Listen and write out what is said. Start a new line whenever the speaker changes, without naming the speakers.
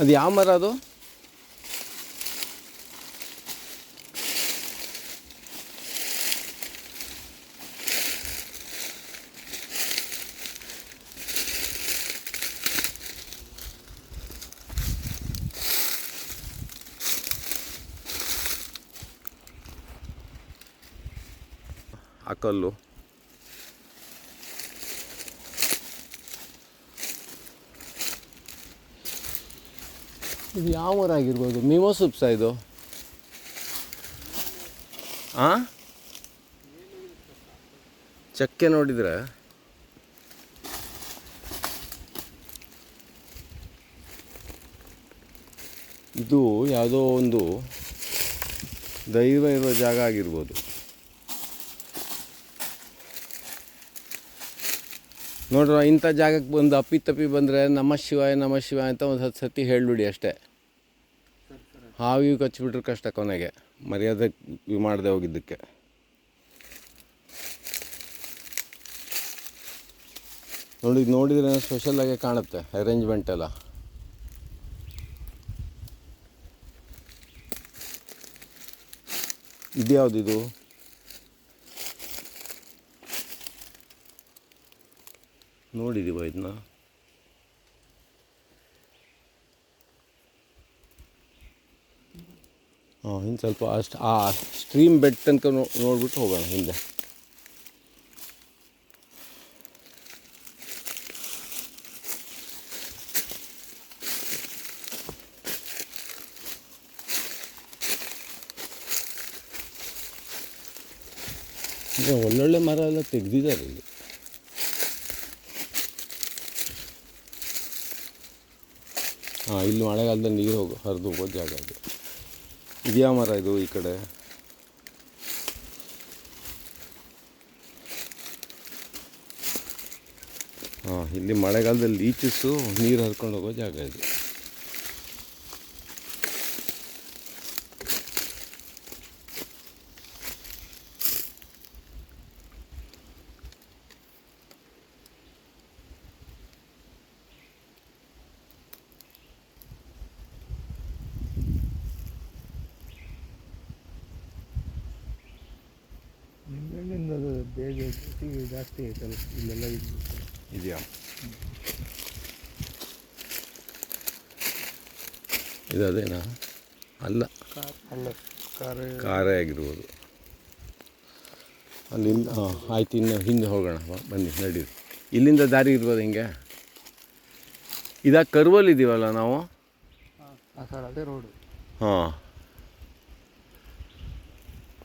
ಅದು ಯಾವ ಮರ ಅದು? ಆ ಕಲ್ಲು ಇದು ಯಾವ ಮರ ಆಗಿರ್ಬೋದು? ಮಿಮೋಸಿಪ್ಸ ಇದು? ಹಾಂ, ಚಕ್ಕೆ ನೋಡಿದರೆ ಇದು ಯಾವುದೋ ಒಂದು ದೈವ ಇರೋ ಜಾಗ ಆಗಿರ್ಬೋದು. ನೋಡ್ರ, ಇಂಥ ಜಾಗಕ್ಕೆ ಬಂದು ಅಪ್ಪಿತಪ್ಪಿ ಬಂದರೆ ನಮ ಶಿವಾಯ ಅಂತ ಒಂದು 10 ಸತಿ ಹೇಳಿಬಿಡಿ ಅಷ್ಟೇ. ಹಾವು ಕಚ್ಚಿಬಿಟ್ರೆ ಕಷ್ಟ ಕೊನೆಗೆ, ಮರ್ಯಾದೆ ಮಾಡದೆ ಹೋಗಿದ್ದಕ್ಕೆ. ನೋಡಿದರೆ ಸ್ಪೆಷಲಾಗೆ ಕಾಣುತ್ತೆ ಅರೇಂಜ್ಮೆಂಟ್ ಎಲ್ಲ. ಇದು ಯಾವುದಿದು? ನೋಡಿದ್ದೀವ ಇದನ್ನ? ಹಾಂ, ಇನ್ನು ಸ್ವಲ್ಪ ಅಷ್ಟು ಆ ಸ್ಟ್ರೀಮ್ ಬೆಡ್ ತನಕ ನೋಡ್ಬಿಟ್ಟು ಹೋಗೋಣ ಹಿಂದೆ. ಒಳ್ಳೊಳ್ಳೆ ಮರ ಎಲ್ಲ ತೆಗೆದಿದ್ದಾರೆ ಇಲ್ಲಿ. ಹಾಂ, ಇಲ್ಲಿ ಮಳೆಗಾಲದಲ್ಲಿ ನೀರು ಹರಿದು ಹೋಗೋದು ಜಾಗ ಅದು. ಇದ್ಯಾ ಮರ ಇದು ಈ ಕಡೆ? ಹಾಂ, ಇಲ್ಲಿ ಮಳೆಗಾಲದಲ್ಲಿ ಲೀಚಸ್ಸು ನೀರು ಹರ್ಕೊಂಡು ಹೋಗೋ ಜಾಗ ಇದು.
ಬೇಗ ಜಾಸ್ತಿ ಐತಲ್ಲ ಇಲ್ಲೆಲ್ಲ
ಇದೆಯಾ? ಇದು ಅದೇನಾ? ಅಲ್ಲ, ಕಾರೇ ಆಗಿರ್ಬೋದು. ಅಲ್ಲಿಂದ ಆಯ್ತು, ಇನ್ನು ಹಿಂದೆ ಹೋಗೋಣ. ಬನ್ನಿ, ನಡೀರಿ. ಇಲ್ಲಿಂದ ದಾರಿ ಇರ್ಬೋದು ಹಿಂಗೆ. ಇದಾಗ ಕರ್ವಲ್ಲಿದ್ದೀವಲ್ಲ ನಾವು?
ಅದೇ ರೋಡು.
ಹಾಂ,